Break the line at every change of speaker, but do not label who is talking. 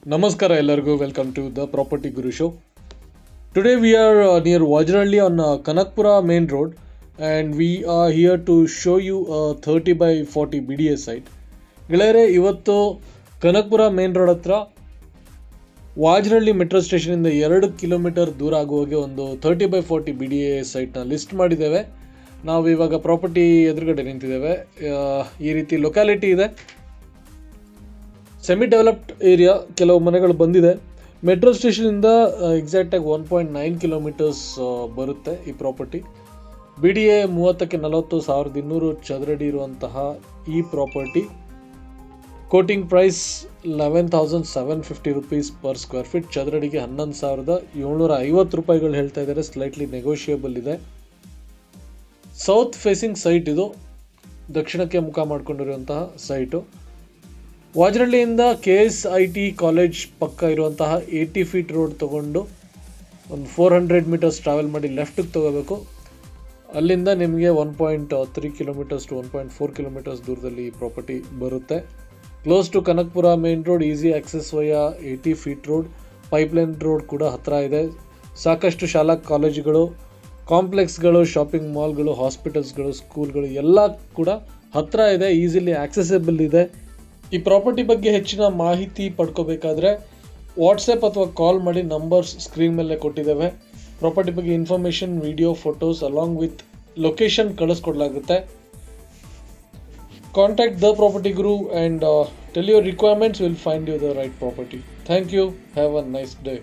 Namaskara ellargu, welcome to the Property Guru Show. Today we are near Vajralli on Kanakpura main road, and we are here to show you a 30 by 40 BDA site. ಗೆಳೆಯರೆ, ಇವತ್ತು Kanakapura main road ಹತ್ರ Vajarahalli metro station ಇಂದ 2 kilometre ದೂರ ಆಗುವಾಗೆ ಒಂದು 30 by 40 BDA ಸೈಟ್ನ list ಮಾಡಿದ್ದೇವೆ. ನಾವು ಇವಾಗ property ಎದುರುಗಡೆ ನಿಂತಿದ್ದೇವೆ. ಈ ರೀತಿ ಲೊಕ್ಯಾಲಿಟಿ ಇದೆ. ಸೆಮಿ ಡೆವಲಪ್ಡ್ ಏರಿಯಾ, ಕೆಲವು ಮನೆಗಳು ಬಂದಿದೆ. ಮೆಟ್ರೋ ಸ್ಟೇಷನಿಂದ ಎಕ್ಸಾಕ್ಟಾಗಿ 1.9 ಕಿಲೋಮೀಟರ್ಸ್ ಬರುತ್ತೆ ಈ ಪ್ರಾಪರ್ಟಿ. BDA 30ಕ್ಕೆ 40, 1200 ಚದರಡಿ ಇರುವಂತಹ ಈ property quoting price 11,750 rupees per square feet. ಚದರಡಿಗೆ 11,750 ರೂಪಾಯಿಗಳು ಹೇಳ್ತಾ ಇದ್ದಾರೆ. ಸ್ಲೈಟ್ಲಿ ನೆಗೋಷಿಯೇಬಲ್ ಇದೆ. ಸೌತ್ ಫೇಸಿಂಗ್ ಸೈಟ್ ಇದು, ದಕ್ಷಿಣಕ್ಕೆ ಮುಖ ಮಾಡಿಕೊಂಡಿರುವಂತಹ ಸೈಟು. ವಾಜರಳ್ಳಿಯಿಂದ KSIT ಕಾಲೇಜ್ ಪಕ್ಕ ಇರುವಂತಹ 80 feet ರೋಡ್ ತೊಗೊಂಡು ಒಂದು 400 meters ಟ್ರಾವೆಲ್ ಮಾಡಿ ಲೆಫ್ಟಿಗೆ ತೊಗೋಬೇಕು. ಅಲ್ಲಿಂದ ನಿಮಗೆ 1.3 kilometers to 1.4 kilometers ದೂರದಲ್ಲಿ ಈ ಪ್ರಾಪರ್ಟಿ ಬರುತ್ತೆ. Close to Kanakapura main road, easy access via 80 feet road. Pipeline road ಕೂಡ ಹತ್ತಿರ ಇದೆ. ಸಾಕಷ್ಟು ಶಾಲಾ ಕಾಲೇಜುಗಳು, ಕಾಂಪ್ಲೆಕ್ಸ್ಗಳು, ಶಾಪಿಂಗ್ ಮಾಲ್ಗಳು, ಹಾಸ್ಪಿಟಲ್ಸ್ಗಳು, ಸ್ಕೂಲ್ಗಳು ಎಲ್ಲ ಕೂಡ ಹತ್ತಿರ ಇದೆ. ಈಸಿಲಿ ಆಕ್ಸೆಸಬಲ್ ಇದೆ. ಈ ಪ್ರಾಪರ್ಟಿ ಬಗ್ಗೆ ಹೆಚ್ಚಿನ ಮಾಹಿತಿ ಪಡ್ಕೋಬೇಕಾದ್ರೆ ವಾಟ್ಸಪ್ ಅಥವಾ ಕಾಲ್ ಮಾಡಿ, ನಂಬರ್ಸ್ ಸ್ಕ್ರೀನ್ ಮೇಲೆ ಕೊಟ್ಟಿದ್ದೇವೆ. ಪ್ರಾಪರ್ಟಿ ಬಗ್ಗೆ information, video, photos along with location ಕಳಿಸ್ಕೊಡ್ಲಾಗುತ್ತೆ. Contact the property Guru and tell your requirements, will find you the right property. Thank you. Have a nice day.